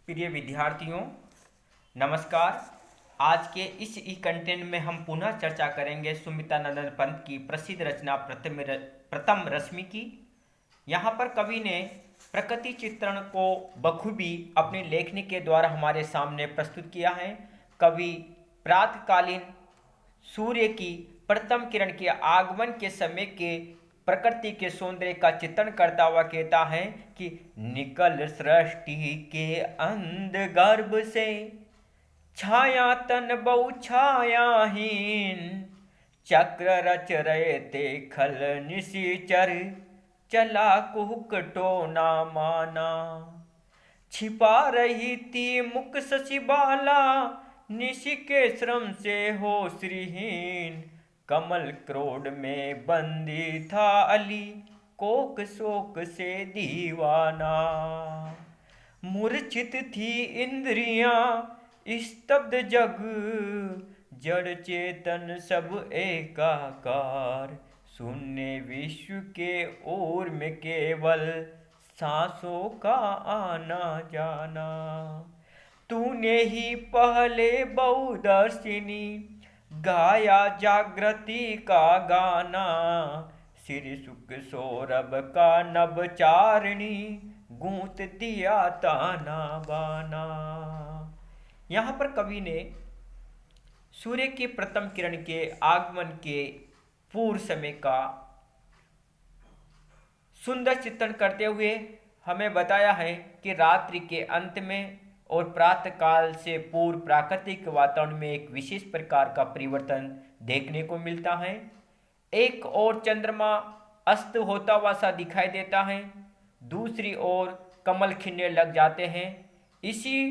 प्रिय विद्यार्थियों, नमस्कार। आज के इस ई कंटेंट में हम पुनः चर्चा करेंगे सुमित्रानंद पंत की प्रसिद्ध रचना प्रथम रश्मि की। यहाँ पर कवि ने प्रकृति चित्रण को बखूबी अपनी लेखनी के द्वारा हमारे सामने प्रस्तुत किया है। कवि प्रातःकालीन सूर्य की प्रथम किरण के आगमन के समय के प्रकृति के सौंदर्य का चित्रण करता हुआ कहता है कि निकल सृष्टि के अंधगर्भ से छाया तन बहु छायाहीन, चक्र रच रहे थे खल निशिचर, चला कुहक टोना माना। छिपा रही थी मुख शशिबाला, निशि के श्रम से हो श्रीहीन, कमल क्रोध में बंदी था अली, कोक शोक से दीवाना। मूर्छित थी इंद्रियां, स्तब्ध जग, जड़ चेतन सब एकाकार, शून्य विश्व के ओर में केवल सांसों का आना जाना। तूने ही पहले बहुदर्शिनी गाया जागृति का गाना, श्री सुख सौरभ का नभचारिणी, गूंथ दिया ताना बाना। यहाँ पर कवि ने सूर्य की प्रथम किरण के आगमन के पूर्व समय का सुंदर चित्रण करते हुए हमें बताया है कि रात्रि के अंत में और प्रातः काल से पूर्व प्राकृतिक वातावरण में एक विशेष प्रकार का परिवर्तन देखने को मिलता है। एक ओर चंद्रमा अस्त होता हुआ सा दिखाई देता है, दूसरी ओर कमल खिलने लग जाते हैं। इसी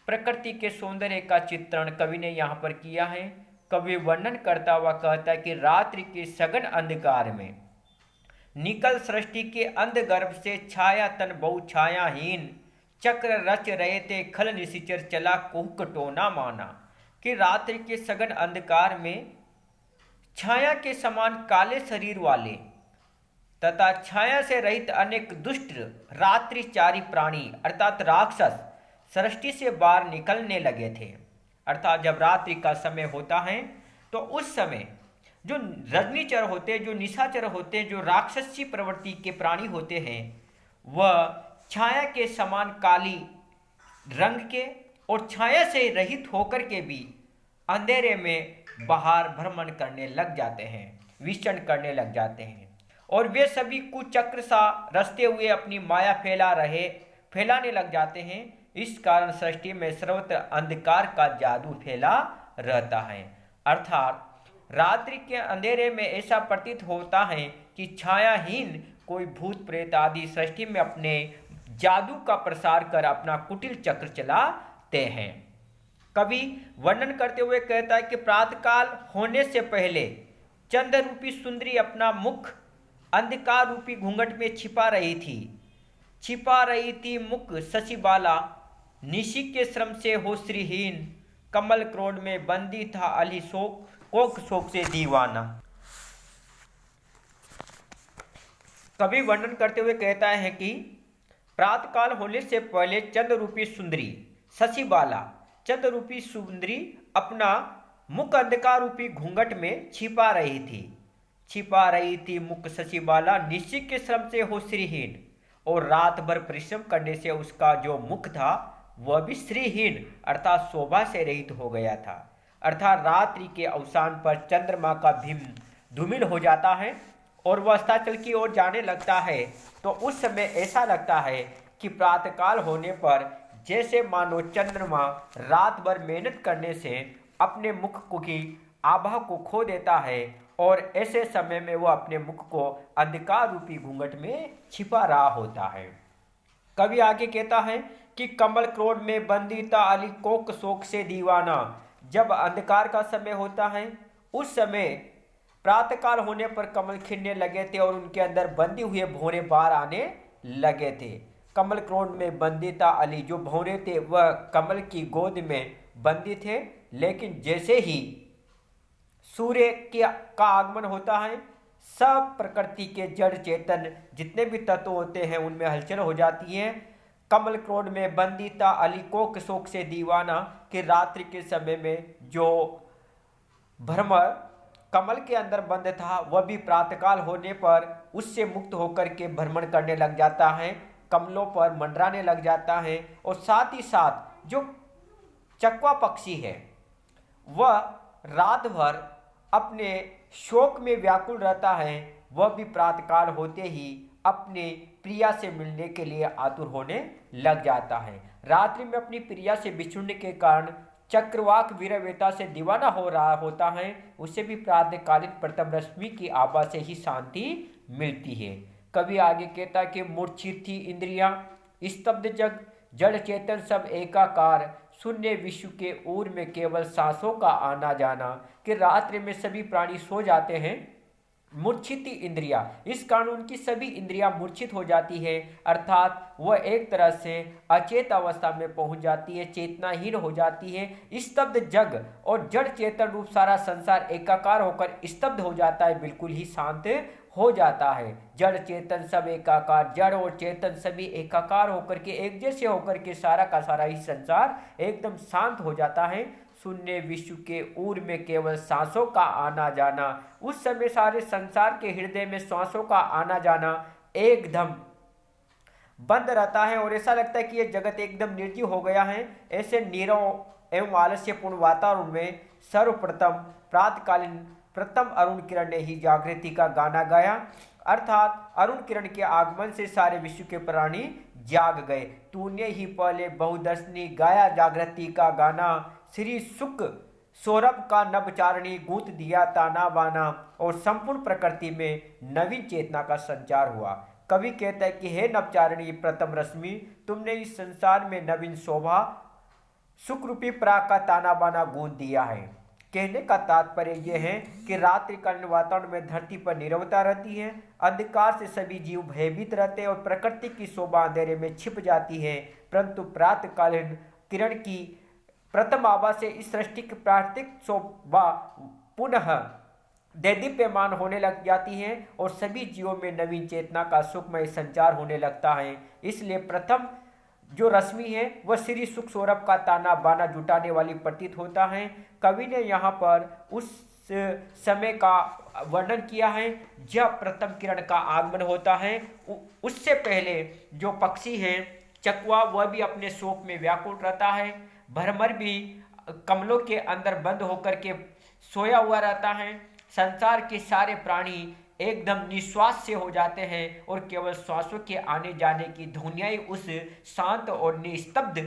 प्रकृति के सौंदर्य का चित्रण कवि ने यहाँ पर किया है। कवि वर्णन करता हुआ कहता है कि रात्रि के सघन अंधकार में निकल सृष्टि के अंधगर्भ से छाया तन बहु छायाहीन, चक्र रच रहे थे खल निशिचर, चला कुहक टोना माना। कि रात्रि के सघन अंधकार में छाया के समान काले शरीर वाले तथा छाया से रहित अनेक दुष्ट रात्रिचारी प्राणी अर्थात राक्षस सृष्टि से बाहर निकलने लगे थे। अर्थात जब रात्रि का समय होता है तो उस समय जो रजनीचर होते, जो निशाचर होते, जो राक्षसी प्रवृत्ति के प्राणी होते हैं, वह छाया के समान काली रंग के और छाया से रहित होकर के भी अंधेरे में बाहर भ्रमण करने लग जाते हैं, विचरण करने लग जाते हैं। और वे सभी कुचक्र सा रचते हुए अपनी माया फैलाने लग जाते हैं। इस कारण सृष्टि में सर्वत्र अंधकार का जादू फैला रहता है। अर्थात रात्रि के अंधेरे में ऐसा प्रतीत होता है कि छायाहीन कोई भूत प्रेत आदि सृष्टि में अपने जादू का प्रसार कर अपना कुटिल चक्र चलाते हैं। कवि वर्णन करते हुए कहता है कि प्रातःकाल होने से पहले चंद्र रूपी सुंदरी अपना मुख अंधकार रूपी घूंघट में छिपा रही थी मुख शशिबाला, निशि के श्रम से हो श्रीहीन, कमल क्रोध में बंदी था अली, कोक शोक से दीवाना। कवि वर्णन करते हुए कहता है कि प्रातःकाल होने से पहले चंद्र रूपी सुंदरी शशिबाला, चंद्र रूपी सुंदरी अपना मुख अंधकार रूपी घूंघट में छिपा रही थी मुख शशिबाला, निशि के श्रम से हो श्रीहीन, और रात भर परिश्रम करने से उसका जो मुख था वह भी श्रीहीन अर्थात शोभा से रहित हो गया था। अर्थात रात्रि के अवसान पर चंद्रमा का भीम धूमिल हो जाता है और वह अस्ताचल की ओर जाने लगता है, तो उस समय ऐसा लगता है कि प्रातःकाल होने पर जैसे मानो चंद्रमा रात भर मेहनत करने से अपने मुख की आभा को खो देता है और ऐसे समय में वह अपने मुख को अंधकार रूपी घूंघट में छिपा रहा होता है। कवि आगे कहता है कि कमल क्रोध में बंदी था अली, कोक शोक से दीवाना। जब अंधकार का समय होता है उस समय प्रातःकाल होने पर कमल खिलने लगे थे और उनके अंदर बंदी हुए भौरे बाहर आने लगे थे। कमल क्रोध में बंदी था अली, जो भौरे थे वह कमल की गोद में बंदी थे, लेकिन जैसे ही सूर्य का आगमन होता है सब प्रकृति के जड़ चेतन जितने भी तत्व होते हैं उनमें हलचल हो जाती है। कमल क्रोध में बंदी था अली कोक शोक से दीवाना, कि रात्रि के समय में जो भ्रमर कमल के अंदर बंद था वह भी प्रातःकाल होने पर उससे मुक्त होकर के भ्रमण करने लग जाता है, कमलों पर मंडराने लग जाता है। और साथ ही साथ जो चकवा पक्षी है वह रात भर अपने शोक में व्याकुल रहता है, वह भी प्रातःकाल होते ही अपने प्रिया से मिलने के लिए आतुर होने लग जाता है। रात्रि में अपनी प्रिया से बिछुड़ने के कारण चक्रवाक वीरवेता से दीवाना हो रहा होता है, उसे भी प्रातःकालीन प्रथम रश्मि की आभा से ही शांति मिलती है। कवि आगे कहता है कि मूर्छित थी इंद्रियां, स्तब्ध जग, जड़ चेतन सब एकाकार, शून्य विश्व के ऊर में केवल सांसों का आना जाना, कि रात्रि में सभी प्राणी सो जाते हैं। मूर्छित इंद्रिया, इस कारण उनकी सभी इंद्रियां मूर्छित हो जाती है, अर्थात वह एक तरह से अचेत अवस्था में पहुंच जाती है, चेतनाहीन हो जाती है। स्तब्ध जग और जड़ चेतन रूप सारा संसार एकाकार होकर स्तब्ध हो जाता है, बिल्कुल ही शांत हो जाता है। जड़ चेतन सब एकाकार, जड़ और चेतन सभी एकाकार होकर के एक जैसे होकर के सारा का सारा ही संसार एकदम शांत हो जाता है। शून्य विश्व के ऊर में केवल सांसों का आना जाना, उस समय सारे संसार के हृदय में सांसों का आना जाना एकदम बंद रहता है और ऐसा लगता है कि यह जगत एकदम निर्जीव हो गया है। ऐसे नीरव एवं आलस्यपूर्ण वातावरण में सर्वप्रथम प्रातःकालीन प्रथम अरुण किरण ने ही जागृति का गाना गाया, अर्थात अरुण किरण के आगमन से सारे विश्व के प्राणी जाग गए। तूने ही पहले बहुदर्शनी गाया जागृति का गाना, श्री सुख सौरभ का नवचारणी गूंथ दिया ताना बाना, और संपूर्ण प्रकृति में नवीन चेतना का संचार हुआ। कवि कहता है कि हे नवचारणी प्रथम रश्मि, तुमने इस संसार में नवीन शोभा सुख रूपी प्राग का ताना बाना गूंथ दिया है। कहने का तात्पर्य यह है कि रात्रिकालीन वातावरण में धरती पर नीरवता रहती है, अंधकार से सभी जीव भयभीत रहते हैं और प्रकृति की शोभा अंधेरे में छिप जाती है, परंतु प्रातःकालीन किरण की प्रथम आभा से इस सृष्टि की प्राकृतिक शोभा पुनः दैदीप्यमान होने लग जाती है और सभी जीवों में नवीन चेतना का सुखमय संचार होने लगता है। इसलिए प्रथम जो रश्मि है वह श्री सुख सौरभ का ताना बाना जुटाने वाली प्रतीत होता है। कवि ने यहाँ पर उस समय का वर्णन किया है जब प्रथम किरण का आगमन होता है। उससे पहले जो पक्षी है चकवा, वह भी अपने शोक में व्याकुल रहता है। भ्रमर भी कमलों के अंदर बंद होकर के सोया हुआ रहता है। संसार के सारे प्राणी एकदम निश्वास से हो जाते हैं और केवल श्वासों के आने जाने की ध्वनियाँ उस शांत और निस्तब्ध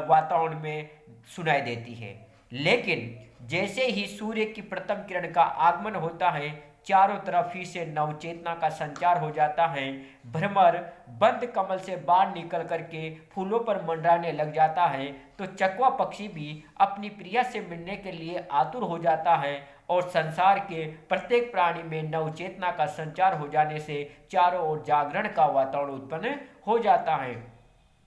वातावरण में सुनाई देती है। लेकिन जैसे ही सूर्य की प्रथम किरण का आगमन होता है, चारों तरफ ही से नवचेतना का संचार हो जाता है। भ्रमर बंद कमल से बाहर निकल करके फूलों पर मंडराने लग जाता है, तो चकवा पक्षी भी अपनी प्रिया से मिलने के लिए आतुर हो जाता है और संसार के प्रत्येक प्राणी में नवचेतना का संचार हो जाने से चारों ओर जागरण का वातावरण उत्पन्न हो जाता है।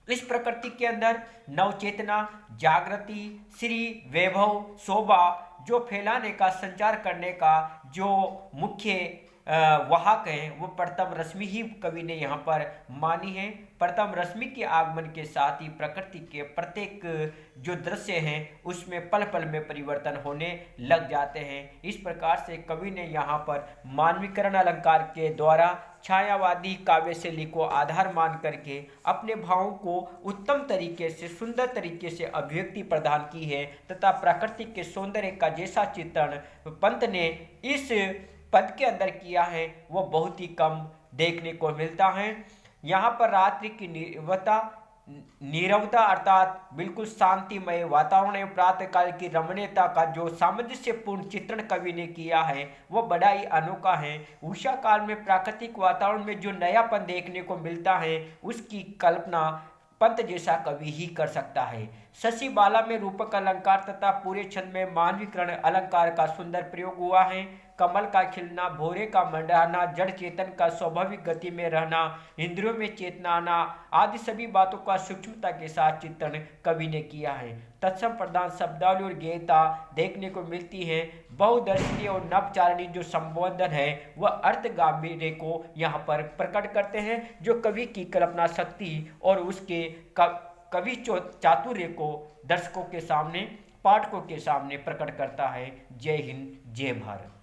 इस प्रकृति के अंदर नवचेतना, जागृति, श्री, वैभव, शोभा जो फैलाने का, संचार करने का जो मुख्य वाहक है वो प्रथम रश्मि ही कवि ने यहाँ पर मानी है। प्रथम रश्मि के आगमन के साथ ही प्रकृति के प्रत्येक जो दृश्य हैं उसमें पल पल में परिवर्तन होने लग जाते हैं। इस प्रकार से कवि ने यहाँ पर मानवीकरण अलंकार के द्वारा छायावादी काव्य शैली को आधार मान करके अपने भावों को उत्तम तरीके से, सुंदर तरीके से अभिव्यक्ति प्रदान की है तथा प्रकृति के सौंदर्य का जैसा चित्रण पंत ने इस पद के अंदर किया है वह बहुत ही कम देखने को मिलता है। यहाँ पर रात्रि की नीरवता अर्थात बिल्कुल शांतिमय वातावरण एवं प्रातःकाल की रमणीयता का जो सामंजस्यपूर्ण चित्रण कवि ने किया है वह बड़ा ही अनोखा है। उषा काल में प्राकृतिक वातावरण में जो नयापन देखने को मिलता है उसकी कल्पना पंत जैसा कवि ही कर सकता है। शशि बाला में रूपक अलंकार तथा पूरे छंद में मानवीकरण अलंकार का सुंदर प्रयोग हुआ है। कमल का खिलना, भोरे का मंडराना, जड़ चेतन का स्वाभाविक गति में रहना, इंद्रियों में चेतना आना आदि सभी बातों का सूक्ष्मता के साथ चित्रण कवि ने किया है। तत्सम प्रधान शब्दावली और गेयता देखने को मिलती है। बहुदर्शनीय और नवचारणी जो संबोधन है वह अर्थ गांभीर्य को यहाँ पर प्रकट करते हैं, जो कवि की कल्पना शक्ति और उसके कवि चातुर्य को दर्शकों के सामने, पाठकों के सामने प्रकट करता है। जय हिंद, जय भारत।